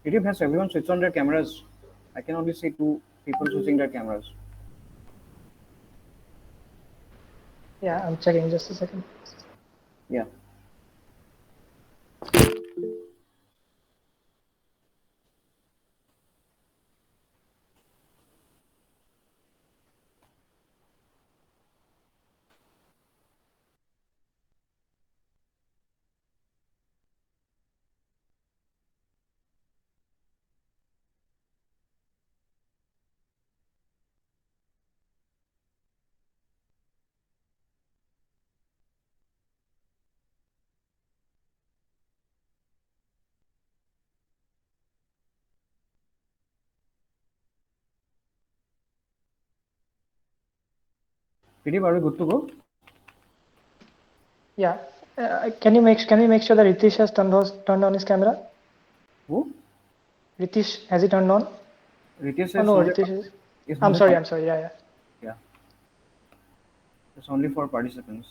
PDF has everyone switch on their cameras. I can only see two people switching their cameras. Yeah, I'm checking just a second. Yeah. PDF, are we good to go? Yeah. Can we make sure that Ritish has turned on his camera? Who? Ritish, has he turned on? Ritesh Oh says no, only Ritish is. is I'm only sorry. for, I'm sorry. Yeah. yeah. It's only for participants.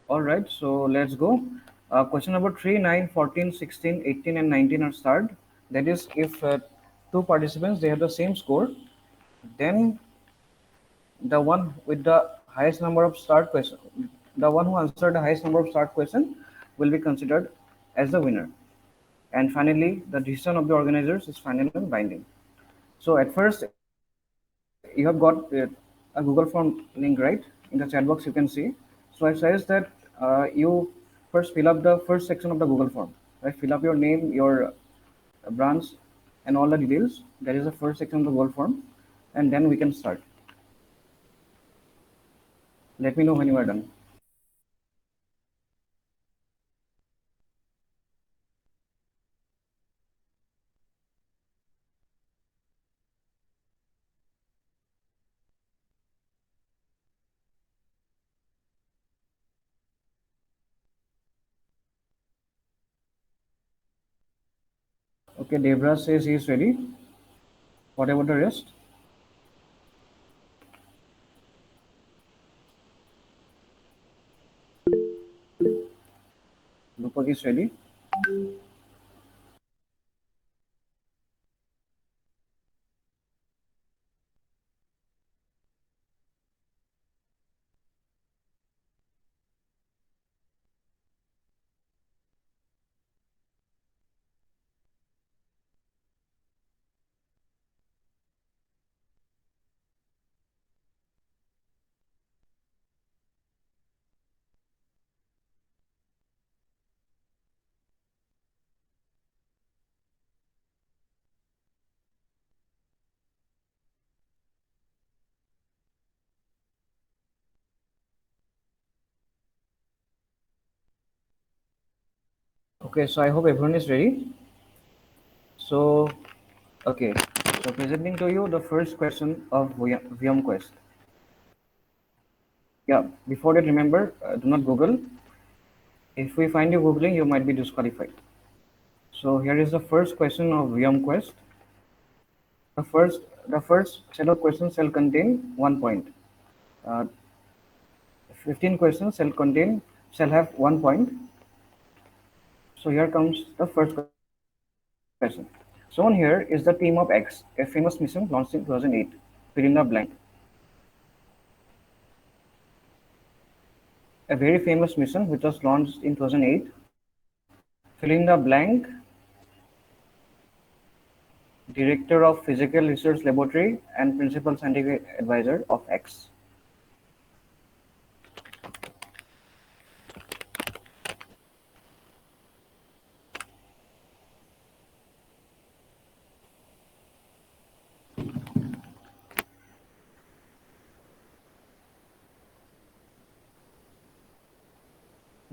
All right, so let's go. Question number 3, 9, 14, 16, 18, and 19 are starred. That is, if two participants they have the same score, then the one with the highest number of start question, the one who answered the highest number of start question, will be considered as the winner. And finally, the decision of the organizers is final and binding. So at first, you have got a Google Form link, right? In the chat box, you can see. So I suggest that you first fill up the first section of the Google Form. Right? Fill up your name, your branch, and all the details. That is the first section of the Google Form, and then we can start. Let me know when you are done. Okay, Debra says he is ready. What about the rest? Rupak is ready. Okay, so I hope everyone is ready. So, okay, so presenting to you the first question of VM Quest. Yeah, before that, remember, do not Google. If we find you Googling, you might be disqualified. So here is the first question of VM Quest. The first set of questions shall contain 1 point. Uh, 15 questions shall have 1 point. So here comes the first question. Shown here is the team of X, a famous mission launched in 2008. Fill in the blank. A very famous mission which was launched in 2008. Fill in the blank. Director of Physical Research Laboratory and Principal Scientific Advisor of X.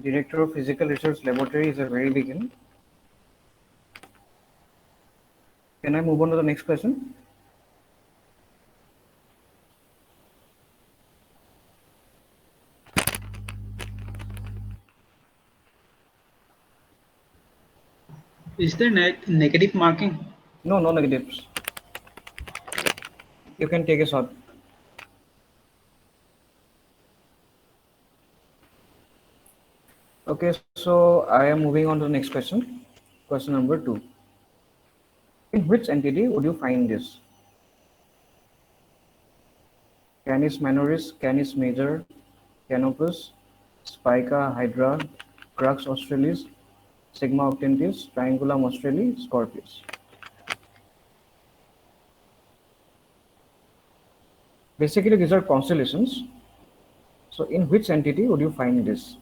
Director of Physical Research Laboratory is a very big name. Can I move on to the next question? Is there negative marking? No, no negatives. You can take a shot. Okay, so I am moving on to the next question. Question number 2. In which entity would you find this? Canis minoris, Canis major, Canopus, Spica hydra, Crux australis, Sigma octentis, Triangulum australi, Scorpius. Basically, these are constellations. So, in which entity would you find this?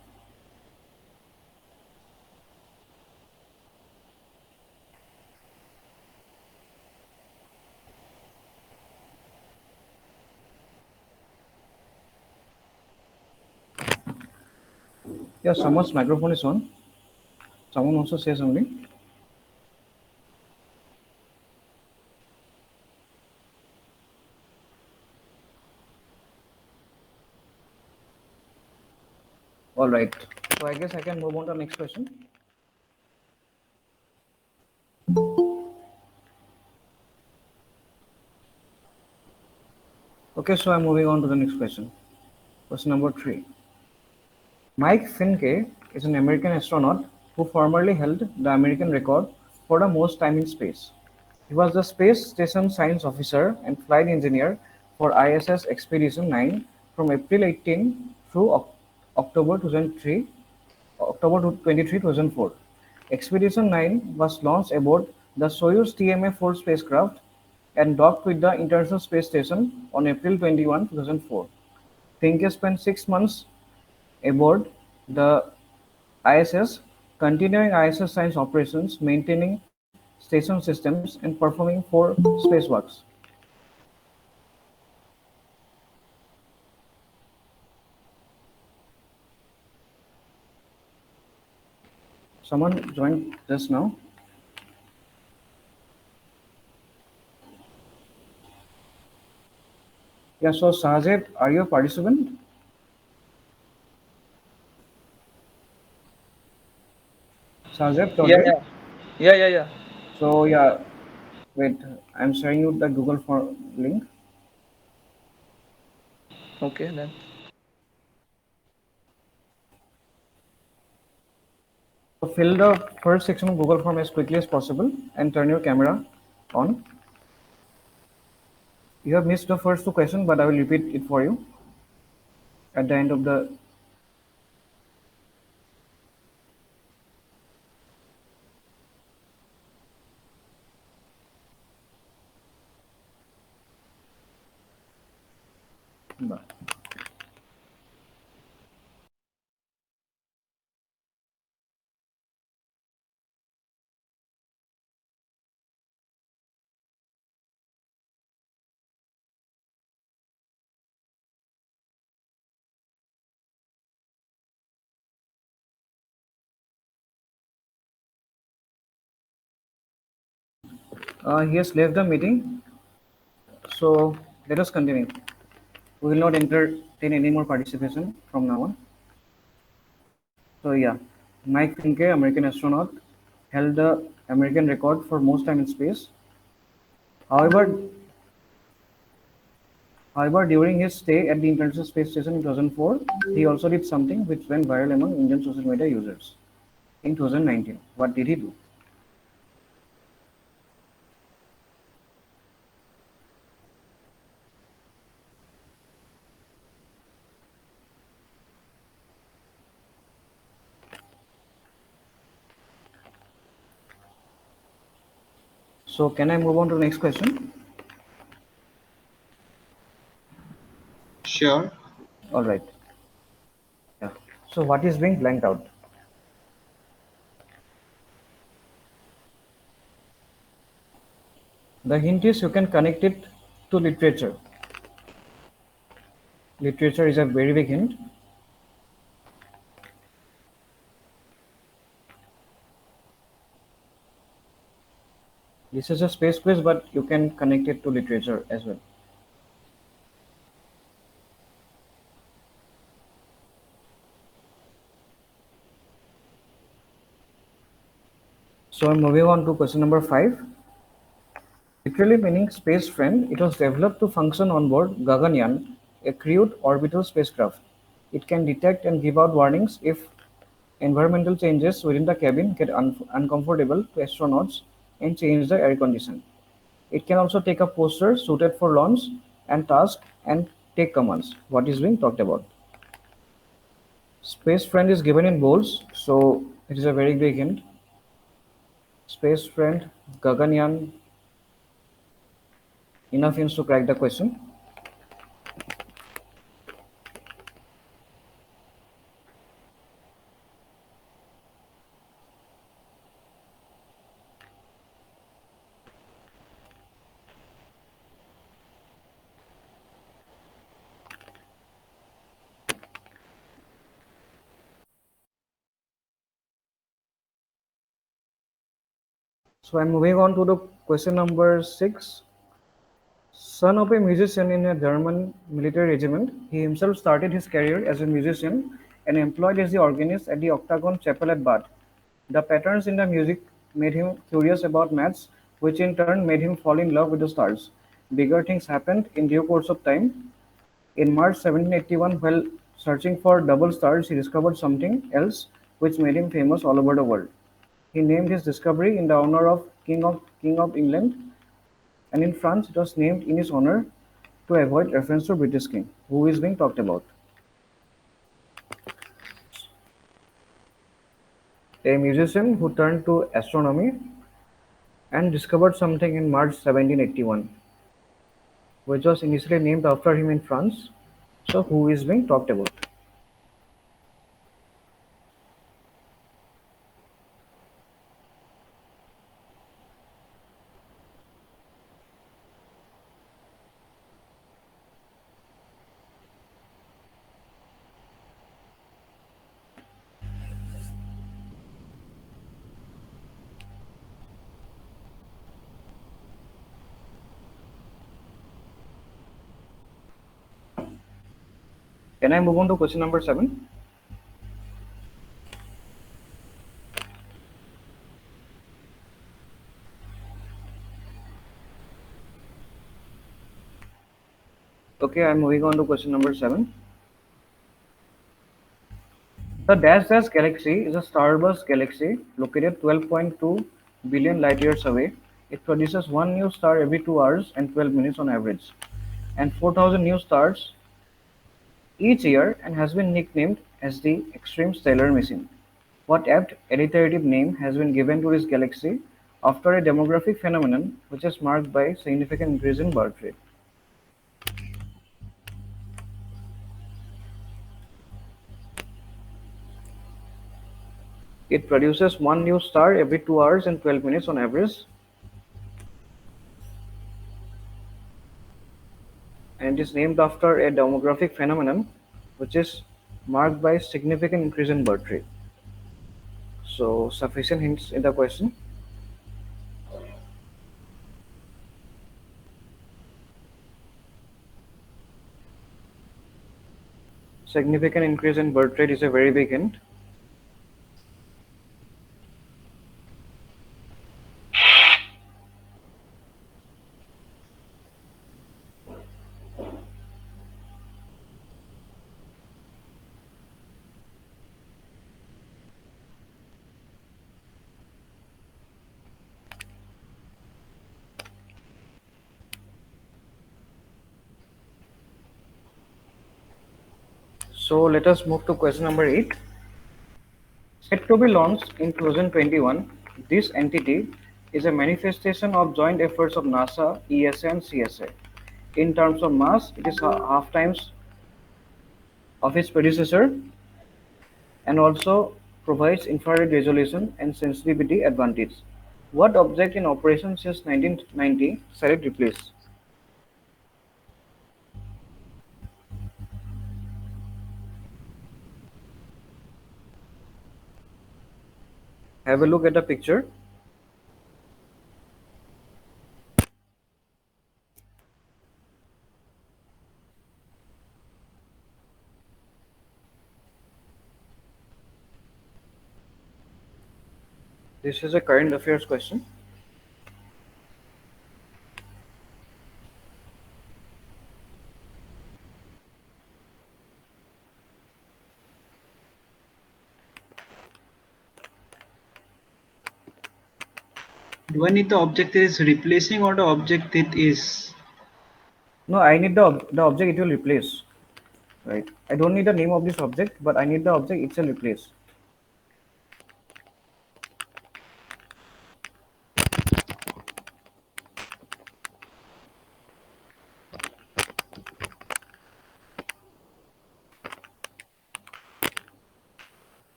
Yeah, someone's microphone is on. Someone also say something. All right. So I guess I can move on to the next question. Okay, so I'm moving on to the next question. Question number 3. Mike Finke is an American astronaut who formerly held the American record for the most time in space. He was the Space Station Science Officer and Flight Engineer for ISS Expedition 9 from April 18 through October 2003, October 23, 2004. Expedition 9 was launched aboard the Soyuz TMA-4 spacecraft and docked with the International Space Station on April 21, 2004. Finke spent 6 months aboard the ISS, continuing ISS science operations, maintaining station systems, and performing 4 spacewalks. Someone joined just now. Yeah, so Sahajeb, are you a participant? Sahajeb, Yeah. So yeah, wait, I'm sharing you the Google form link. Okay, then. So fill the first section of Google form as quickly as possible and turn your camera on. You have missed the first 2 questions, but I will repeat it for you at the end of the. He has left the meeting, so let us continue. We will not entertain any more participation from now on. So yeah, Mike Finke, American astronaut, held the American record for most time in space. However, during his stay at the International Space Station in 2004, he also did something which went viral among Indian social media users. In 2019, what did he do? So can I move on to the next question? Sure. All right. Yeah. So what is being blanked out? The hint is you can connect it to literature. Literature is a very big hint. This is a space quiz, but you can connect it to literature as well. So I'm moving on to question number 5. Literally meaning space friend, it was developed to function on board Gaganyaan, a crewed orbital spacecraft. It can detect and give out warnings if environmental changes within the cabin get uncomfortable to astronauts and change the air condition. It can also take a poster suited for launch and task and take commands. What is being talked about? Space friend is given in bolds, so it is a very big hint. Space friend, Gaganyaan, enough hints to crack the question. So I'm moving on to the question number 6. Son of a musician in a German military regiment, he himself started his career as a musician and employed as the organist at the Octagon Chapel at Bath. The patterns in the music made him curious about maths, which in turn made him fall in love with the stars. Bigger things happened in due course of time. In March 1781, while searching for double stars, he discovered something else which made him famous all over the world. He named his discovery in the honor of King of England, and in France it was named in his honor to avoid reference to British king. Who is being talked about? A musician who turned to astronomy and discovered something in March 1781, which was initially named after him in France. So who is being talked about? Can I move on to question number 7? Okay, I'm moving on to question number 7. The Dash Dash galaxy is a starburst galaxy located 12.2 billion light years away. It produces one new star every 2 hours and 12 minutes on average, and 4,000 new stars each year, and has been nicknamed as the Extreme Stellar Machine. What apt alliterative name has been given to this galaxy after a demographic phenomenon which is marked by significant increase in birth rate? It produces one new star every 2 hours and 12 minutes on average, and it is named after a demographic phenomenon which is marked by significant increase in birth rate. So sufficient hints in the question. Significant increase in birth rate is a very big hint. So let us move to question number 8. Set to be launched in 2021, this entity is a manifestation of joint efforts of NASA, ESA, and CSA. In terms of mass, it is half times of its predecessor, and also provides infrared resolution and sensitivity advantage. What object in operation since 1990 shall it replace? Have a look at the picture. This is a current affairs question. Do I need the object that is replacing or the object that is? No, I need the object it will replace. Right. I don't need the name of this object, but I need the object itself replace.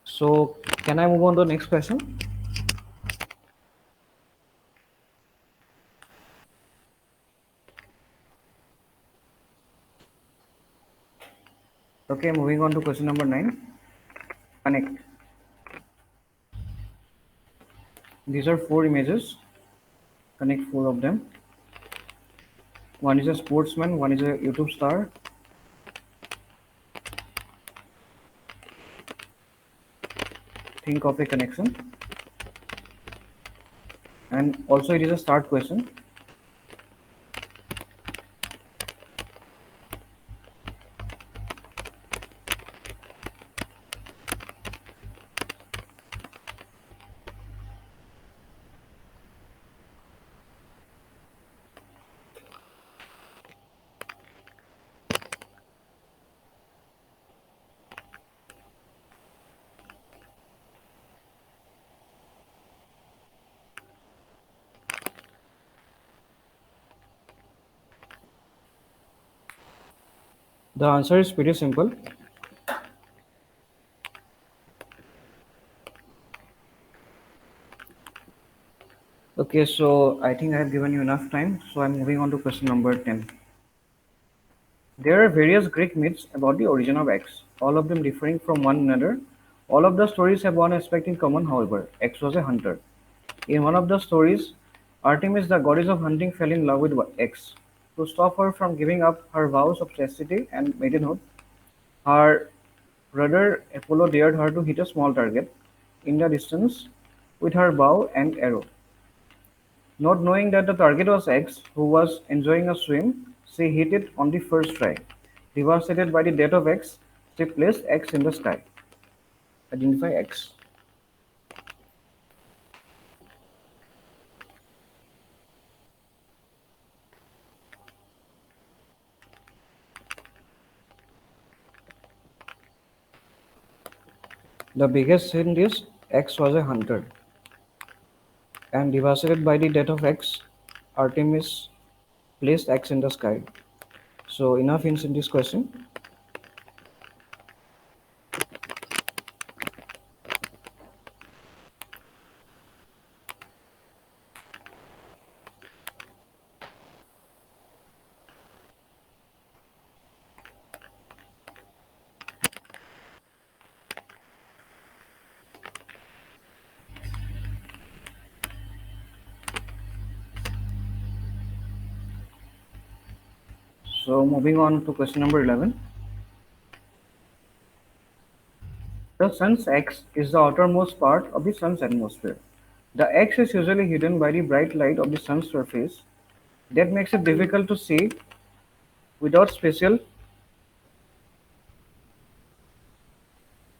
So can I move on to the next question? Okay, moving on to question number 9. Connect. These are 4 images. Connect 4 of them. One is a sportsman, one is a YouTube star. Think of a connection. And also it is a start question. The answer is pretty simple. Okay, so I think I have given you enough time, so I'm moving on to question number 10. There are various Greek myths about the origin of X, all of them differing from one another. All of the stories have one aspect in common, however. X was a hunter. In one of the stories, Artemis, the goddess of hunting, fell in love with X. To stop her from giving up her vows of chastity and maidenhood, her brother Apollo dared her to hit a small target in the distance with her bow and arrow. Not knowing that the target was X, who was enjoying a swim, she hit it on the first try. Devastated by the death of X, she placed X in the sky. Identify X. The biggest hint is X was a hunter. And devastated by the death of X, Artemis placed X in the sky. So enough hints in this question. So moving on to question number 11. The sun's X is the outermost part of the sun's atmosphere. The X is usually hidden by the bright light of the sun's surface. That makes it difficult to see without special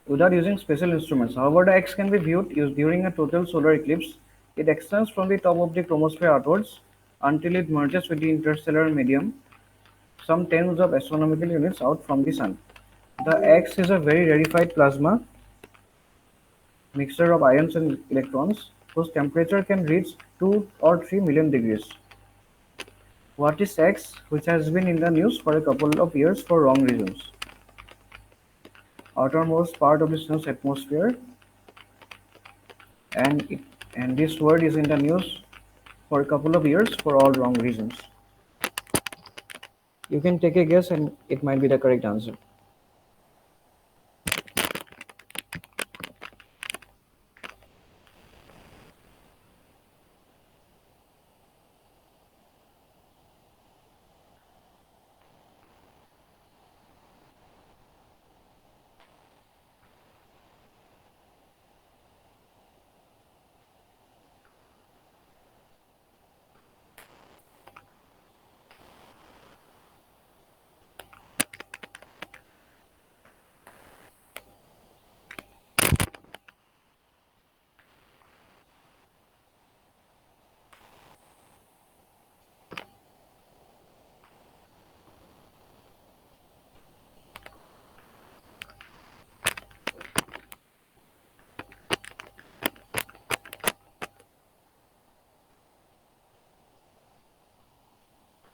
without using special instruments. However, the X can be viewed during a total solar eclipse. It extends from the top of the chromosphere outwards until it merges with the interstellar medium, some tens of astronomical units out from the sun. The X is a very rarefied plasma mixture of ions and electrons whose temperature can reach 2 or 3 million degrees. What is X, which has been in the news for a couple of years for wrong reasons? Outermost part of the sun's atmosphere, and this word is in the news for a couple of years for all wrong reasons. You can take a guess and it might be the correct answer.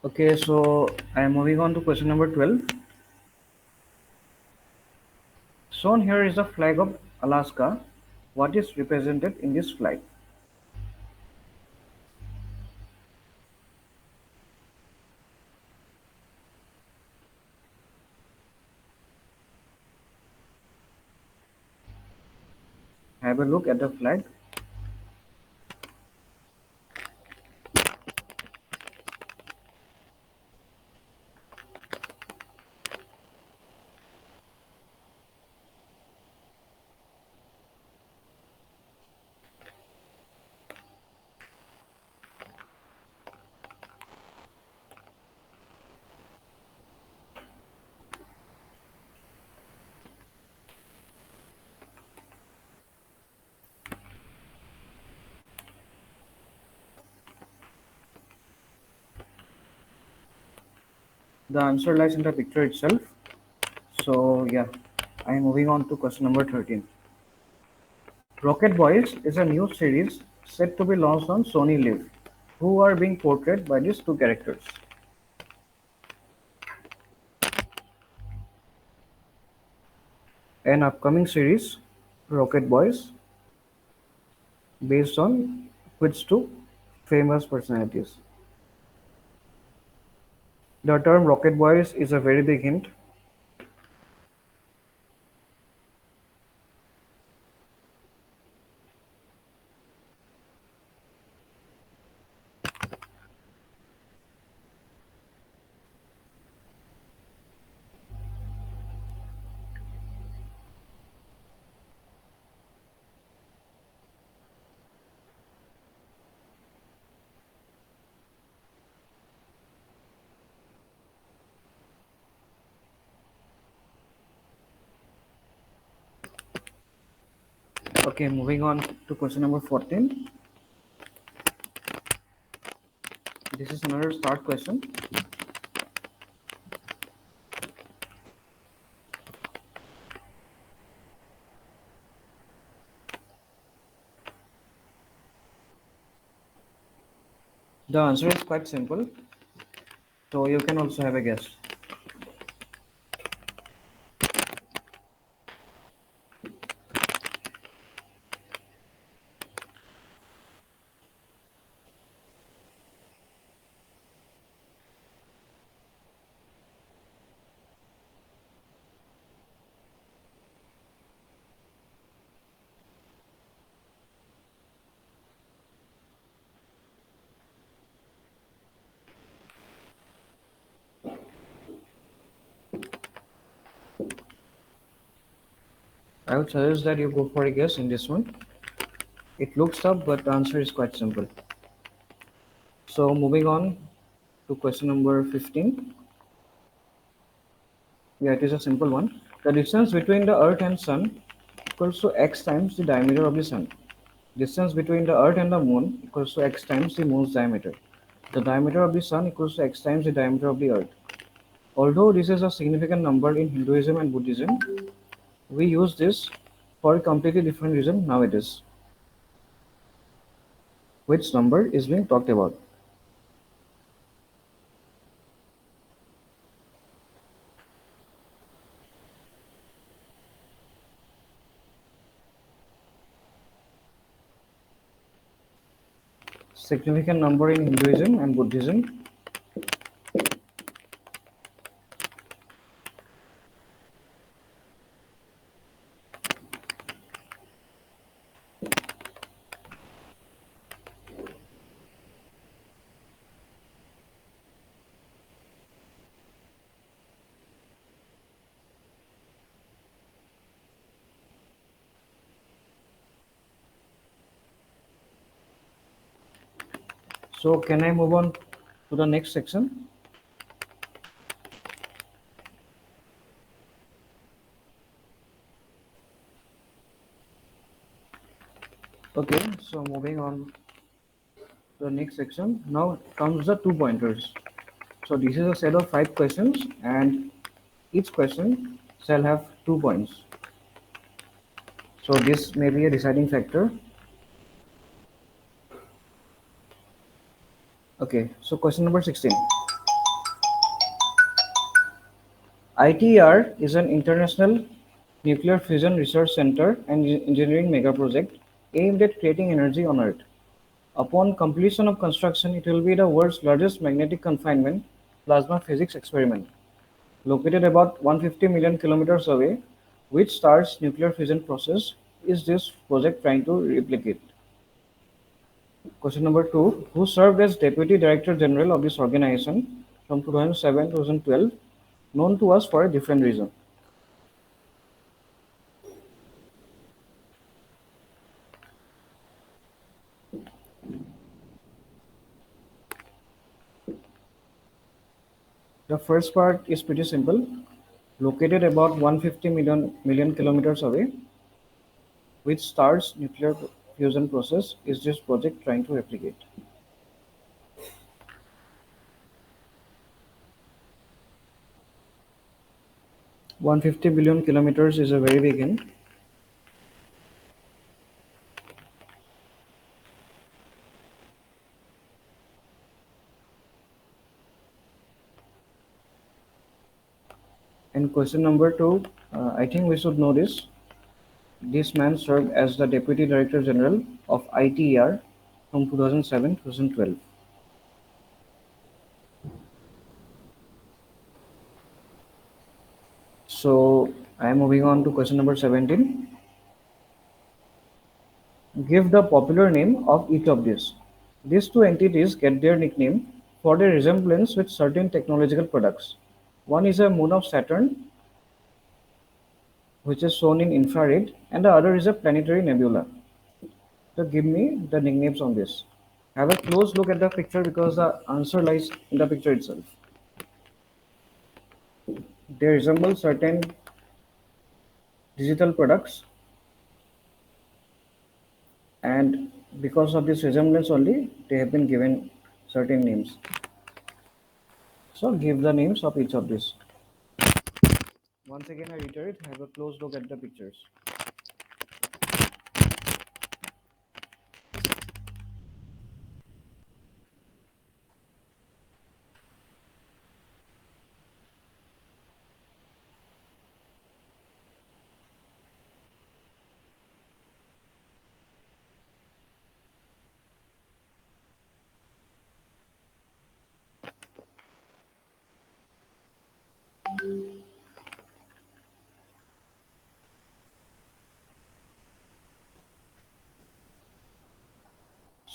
Okay, so I am moving on to question number 12. Shown here is the flag of Alaska. What is represented in this flag? Have a look at the flag. The answer lies in the picture itself. So yeah, I am moving on to question number 13. Rocket Boys is a new series set to be launched on Sony Live. Who are being portrayed by these two characters? An upcoming series, Rocket Boys, based on which two famous personalities? The term Rocket Boys is a very big hint. Okay, moving on to question number 14. This is another start question. The answer is quite simple, so you can also have a guess. I would suggest that you go for a guess in this one. It looks tough, but the answer is quite simple. So moving on to question number 15. Yeah, it is a simple one. The distance between the Earth and Sun equals to x times the diameter of the Sun. Distance between the Earth and the Moon equals to x times the Moon's diameter. The diameter of the Sun equals to x times the diameter of the Earth. Although this is a significant number in Hinduism and Buddhism, we use this for a completely different reason nowadays. Which number is being talked about? Significant number in Hinduism and Buddhism. So can I move on to the next section? Okay, so moving on to the next section. Now comes the 2 pointers. So this is a set of 5 questions and each question shall have 2 points. So this may be a deciding factor. Okay, so question number 16. ITER is an international nuclear fusion research center and engineering mega project aimed at creating energy on Earth. Upon completion of construction, it will be the world's largest magnetic confinement plasma physics experiment. Located about 150 million kilometers away, which starts nuclear fusion process, is this project trying to replicate? Question number 2. Who served as Deputy Director General of this organization from 2007 to 2012, known to us for a different reason? The first part is pretty simple. Located about 150 million kilometers away, which starts nuclear fusion process, is this project trying to replicate? "150 billion kilometers" is a very big hint. And question number 2, I think we should know this. This man served as the Deputy Director General of ITER from 2007 to 2012. So I am moving on to question number 17. Give the popular name of each of these. These two entities get their nickname for their resemblance with certain technological products. One is a moon of Saturn, which is shown in infrared, and the other is a planetary nebula. So give me the nicknames on this. Have a close look at the picture because the answer lies in the picture itself. They resemble certain digital products, and because of this resemblance only, they have been given certain names. So give the names of each of these. Once again, I reiterate, have a close look at the pictures.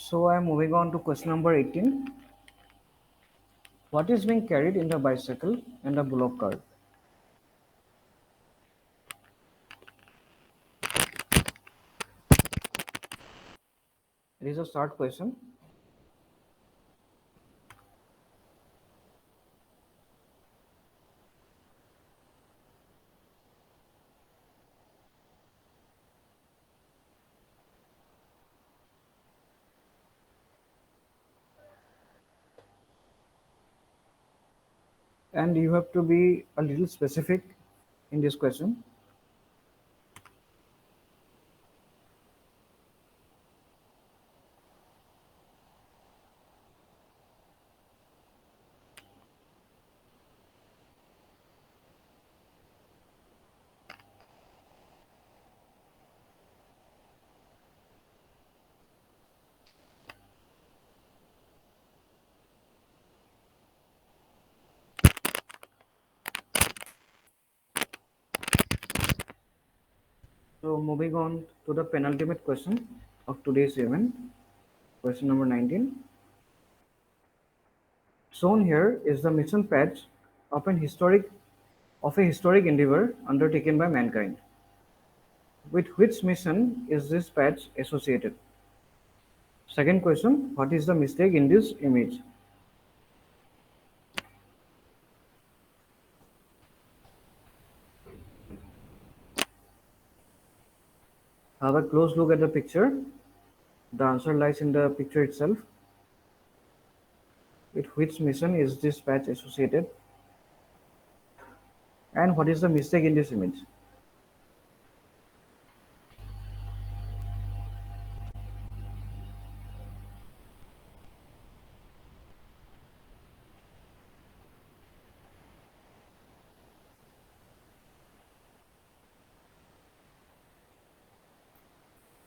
So I am moving on to question number 18. What is being carried in the bicycle and the bullock cart? It is a start question. And you have to be a little specific in this question. So moving on to the penultimate question of today's event, question number 19. Shown here is the mission patch of a historic endeavor undertaken by mankind. With which mission is this patch associated? Second question, what is the mistake in this image? Have a close look at the picture. The answer lies in the picture itself. With which mission is this patch associated? And what is the mistake in this image?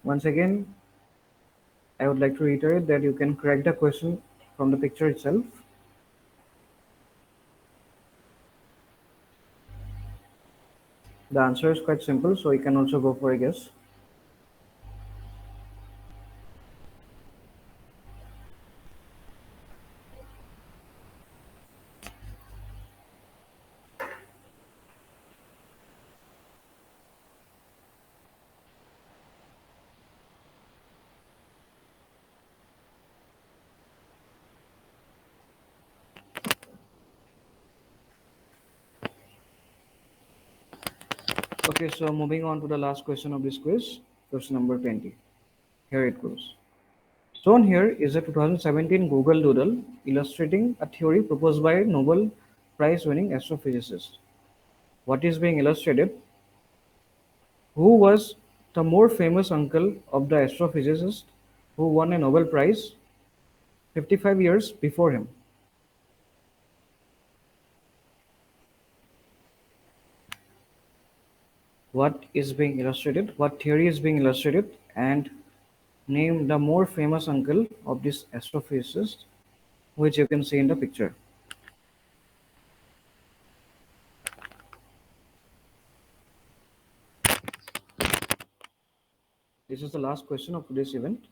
Once again, I would like to reiterate that you can correct the question from the picture itself. The answer is quite simple, so you can also go for a guess. Okay, so moving on to the last question of this quiz, question number 20. Here it goes. Shown here is a 2017 Google Doodle illustrating a theory proposed by a Nobel Prize winning astrophysicist. What is being illustrated? Who was the more famous uncle of the astrophysicist who won a Nobel Prize 55 years before him? What is being illustrated? What theory is being illustrated? And name the more famous uncle of this astrophysicist, which you can see in the picture. This is the last question of today's event.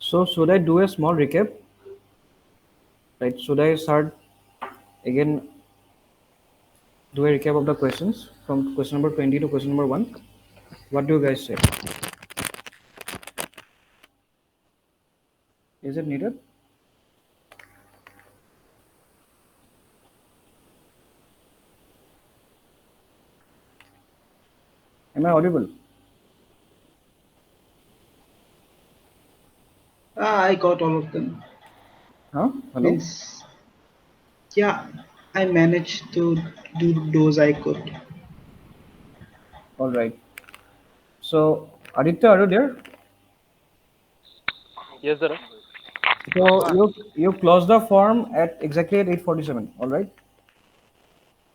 So should I do a small recap? Right? Should I start again, do a recap of the questions from question number 20 to question number 1? What do you guys say? Is it needed? Am I audible? I got all of them. Huh? Hello? Means, yeah, I managed to do those I could. All right. So Aditya, are you there? Yes, sir. So you close the form at exactly at 8:47. All right.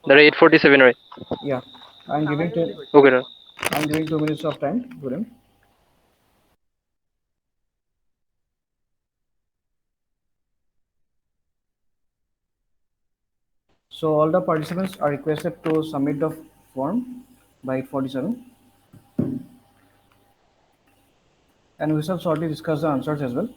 There are 8:47, right? Yeah. I'm giving to, Okay, sir. I'm giving 2 minutes of time to them. So all the participants are requested to submit the form by 8:47, and we shall shortly discuss the answers as well.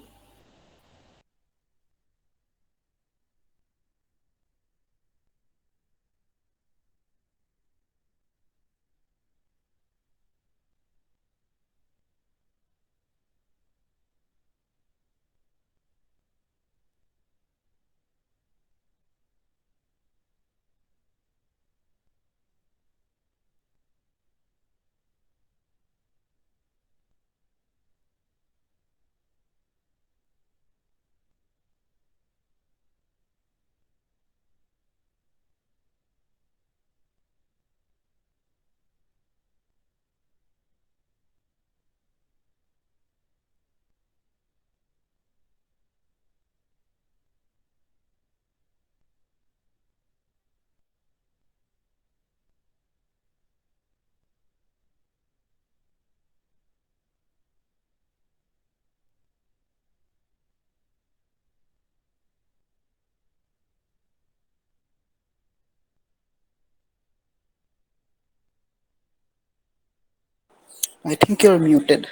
I think you're muted.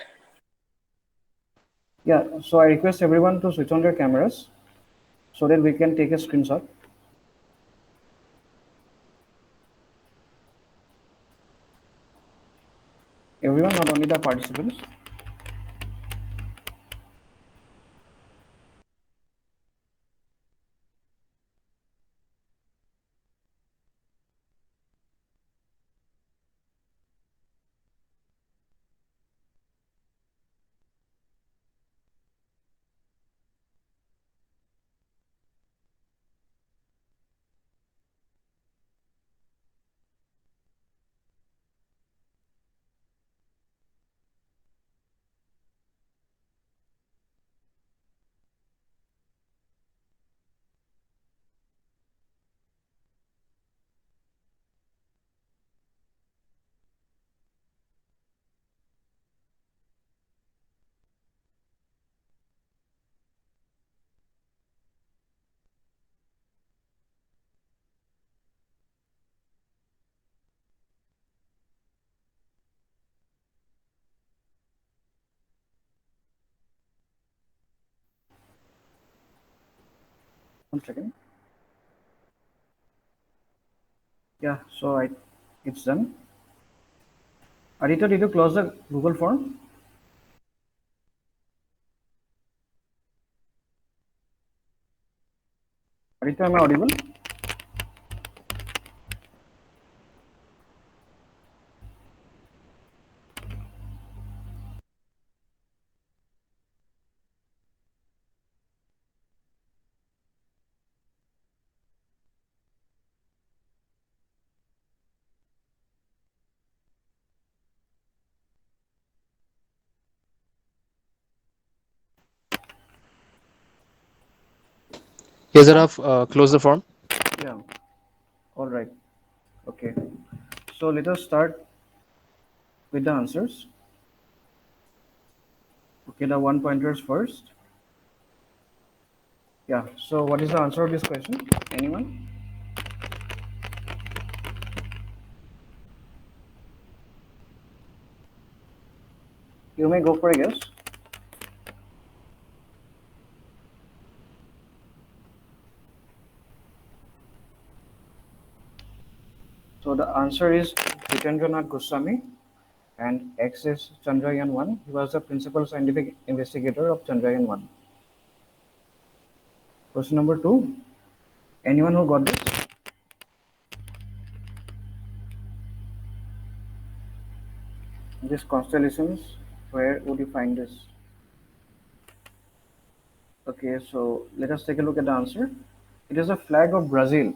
Yeah. So I request everyone to switch on their cameras so that we can take a screenshot. Everyone, not only the participants. 1 second. Yeah, so it's done. Aditya, did you close the Google form? Aditya, am I audible? Yes, sir. I've closed the form. Yeah. All right. Okay. So let us start with the answers. Okay, the one pointers first. Yeah. So what is the answer of this question? Anyone? You may go for a guess. So the answer is Jitendranath Goswami, and X is Chandrayaan 1. He was the principal scientific investigator of Chandrayaan 1. Question number 2. Anyone who got this? These constellations, where would you find this? Okay, so let us take a look at the answer. It is a flag of Brazil.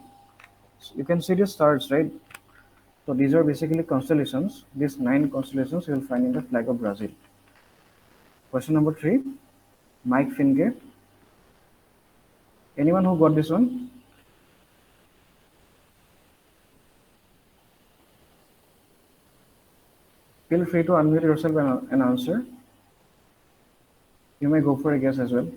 So you can see the stars, right? So these are basically constellations. These 9 constellations you will find in the flag of Brazil. Question number 3. Mike Finke. Anyone who got this one? Feel free to unmute yourself and answer. You may go for a guess as well.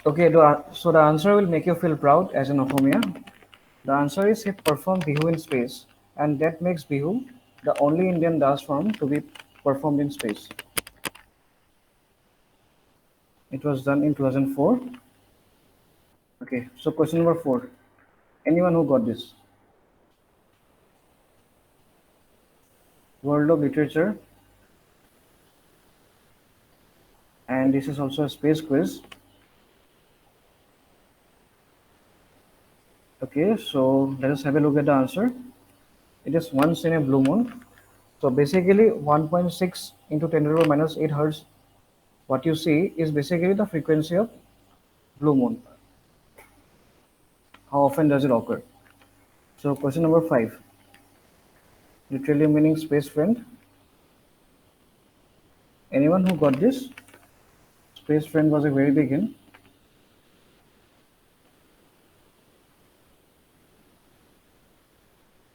Okay, so the answer will make you feel proud as an Ohomia. The answer is he performed Bihu in space, and that makes Bihu the only Indian dance form to be performed in space. It was done in 2004. Okay, so question number 4. Anyone who got this? World of Literature. And this is also a space quiz. Okay, so let us have a look at the answer. It is once in a blue moon. So basically 1.6 into 10 to the power minus 8 hertz. What you see is basically the frequency of blue moon. How often does it occur? So question number 5. Literally meaning space friend. Anyone who got this? Space friend was a very big hint.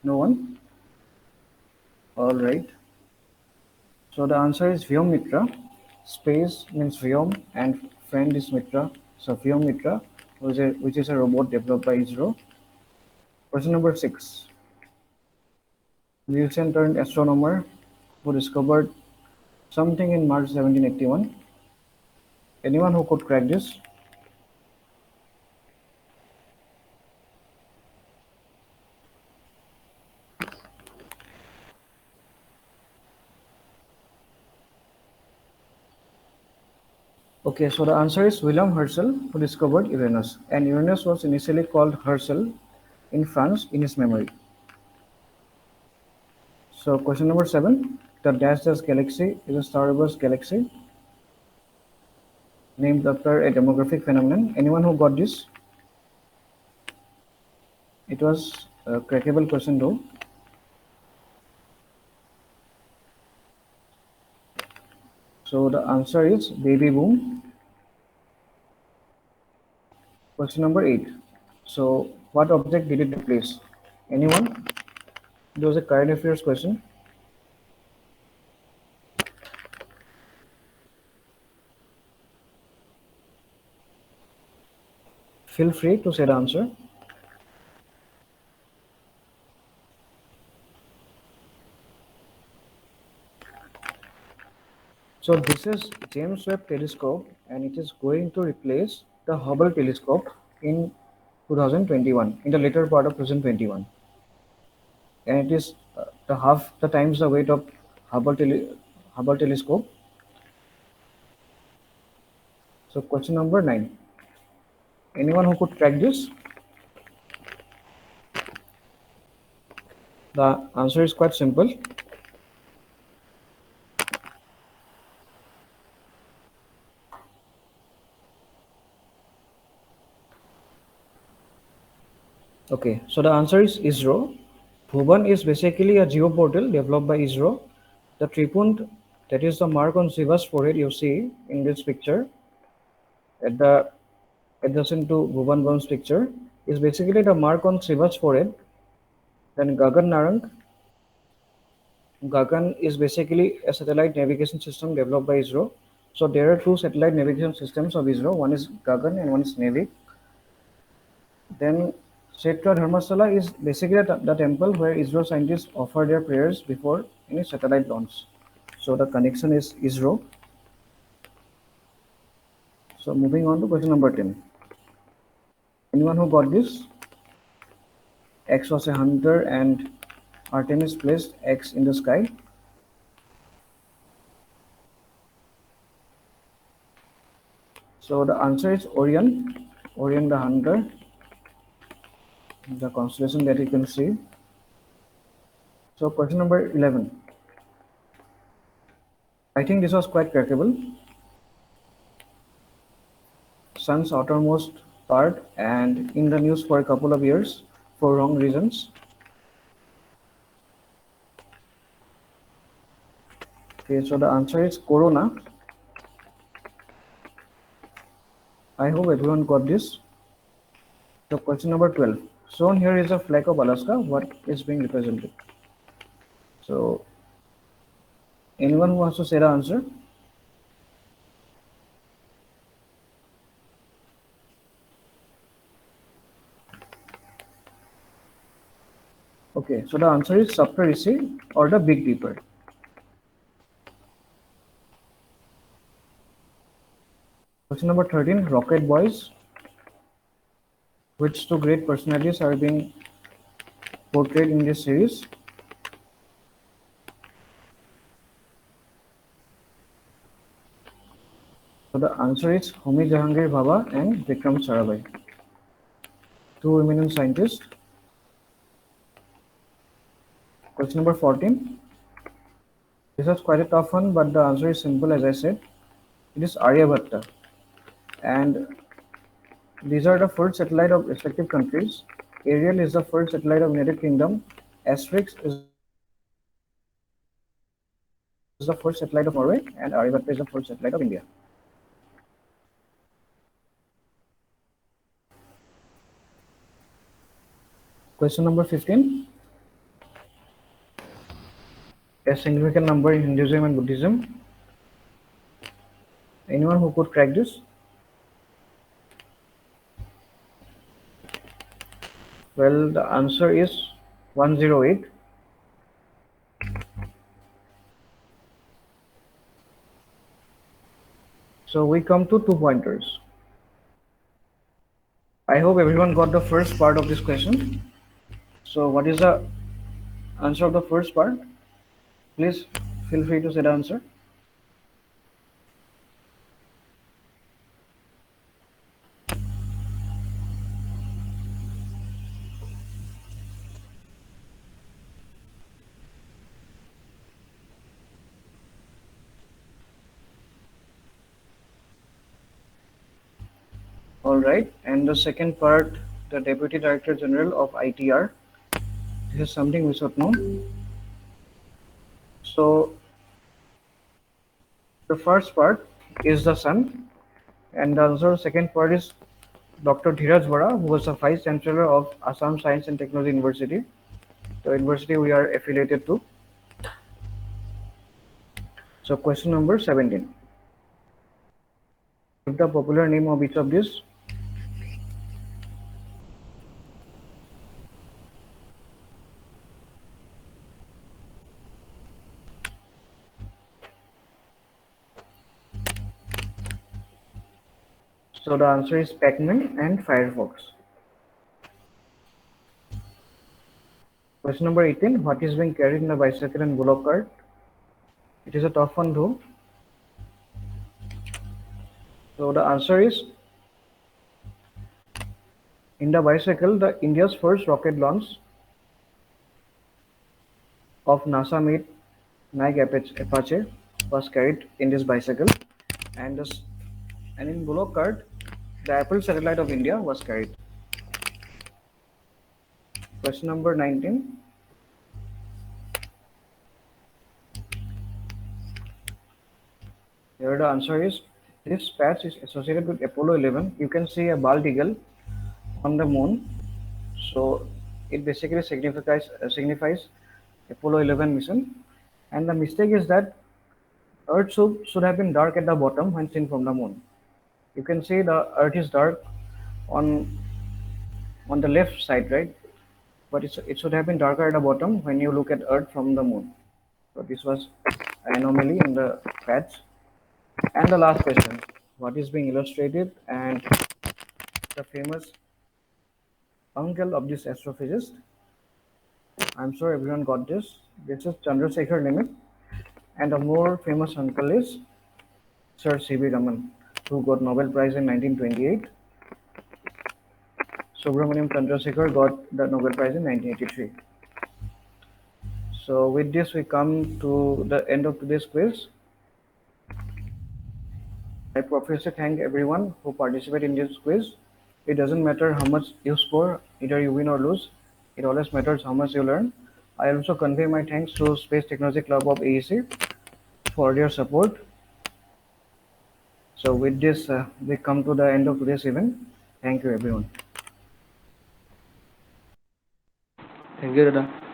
No one? Alright. So the answer is Vyom Mitra. Space means Vyom and friend is Mitra. So Vyom Mitra, which is a robot developed by ISRO. Question number 6. Nielsen turned astronomer who discovered something in March 1781. Anyone who could crack this? Okay, so the answer is William Herschel, who discovered Uranus. And Uranus was initially called Herschel in France in his memory. So question number 7. The dash dash galaxy is a starburst galaxy named after a demographic phenomenon. Anyone who got this? It was a crackable question though. So the answer is baby boom. Question number 8. So what object did it replace? Anyone? It was a current affairs question. Feel free to say the answer. So this is James Webb Telescope, and it is going to replace the the Hubble telescope in 2021, in the later part of 2021, and it is the half the times the weight of Hubble telescope. So question number 9. Anyone who could crack this? The answer is quite simple. Okay, so the answer is ISRO. Bhuvan is basically a geoportal developed by ISRO. The tripund, that is the mark on Shiva's forehead you see in this picture, at the adjacent to Bhuvan Bham's picture, is basically the mark on Shiva's forehead. Then Gagan Narang. Gagan is basically a satellite navigation system developed by ISRO. So there are two satellite navigation systems of ISRO. One is Gagan and one is Navik. Then Kshetra Dharmasala is basically the temple where ISRO scientists offer their prayers before any satellite launch. So the connection is ISRO. So moving on to question number 10. Anyone who got this? X was a hunter and Artemis placed X in the sky. So the answer is Orion. Orion the hunter, the constellation that you can see. So question number 11. I think this was quite crackable. Sun's outermost part and in the news for a couple of years for wrong reasons. Okay, so the answer is Corona. I hope everyone got this. So question number 12. Shown here is a flag of Alaska. What is being represented? So anyone who wants to say the answer? Okay, so the answer is Saptarishi or the Big Dipper. Question number 13, Rocket Boys. Which two great personalities are being portrayed in this series? So the answer is Homi Jahangir Bhabha and Vikram Sarabhai, two eminent scientists. Question number 14. This was quite a tough one, but the answer is simple as I said. It is Aryabhatta. And these are the first satellite of respective countries. Ariel is the first satellite of United Kingdom. Asterix is the first satellite of Norway, and Aryabhatta is the first satellite of India. Question number 15. A significant number in Hinduism and Buddhism. Anyone who could crack this? Well, the answer is 108. So we come to 2 pointers. I hope everyone got the first part of this question. So what is the answer of the first part? Please feel free to say the answer. All right, and the second part, the Deputy Director General of ITR. This is something we should know. So the first part is the sun, and the answer second part is Dr. Dheeraj Vora, who was the Vice Chancellor of Assam Science and Technology University, the university we are affiliated to. So question number 17. Give the popular name of each of these. So the answer is Pac-Man and Firefox. Question number 18. What is being carried in a bicycle and bullock cart? It is a tough one though. So the answer is in the bicycle, the India's first rocket launch of NASA-made Nike Apache was carried in this bicycle, and in bullock cart, the Apple satellite of India was carried. Question number 19. Here the answer is this patch is associated with Apollo 11. You can see a bald eagle on the moon, so it basically signifies Apollo 11 mission. And the mistake is that Earth should have been dark at the bottom when seen from the moon. You can see the Earth is dark on the left side, right? But it should have been darker at the bottom when you look at Earth from the moon. So this was an anomaly in the patch. And the last question, what is being illustrated and the famous uncle of this astrophysicist? I'm sure everyone got this. This is Chandrasekhar Nimit, and a more famous uncle is Sir C.V. Raman, who got Nobel Prize in 1928. Subramaniam Chandrasekhar got the Nobel Prize in 1983. So with this, we come to the end of today's quiz. I profusely thank everyone who participated in this quiz. It doesn't matter how much you score, either you win or lose. It always matters how much you learn. I also convey my thanks to Space Technology Club of AEC for their support. So with this, we come to the end of today's event. Thank you, everyone. Thank you, Dada.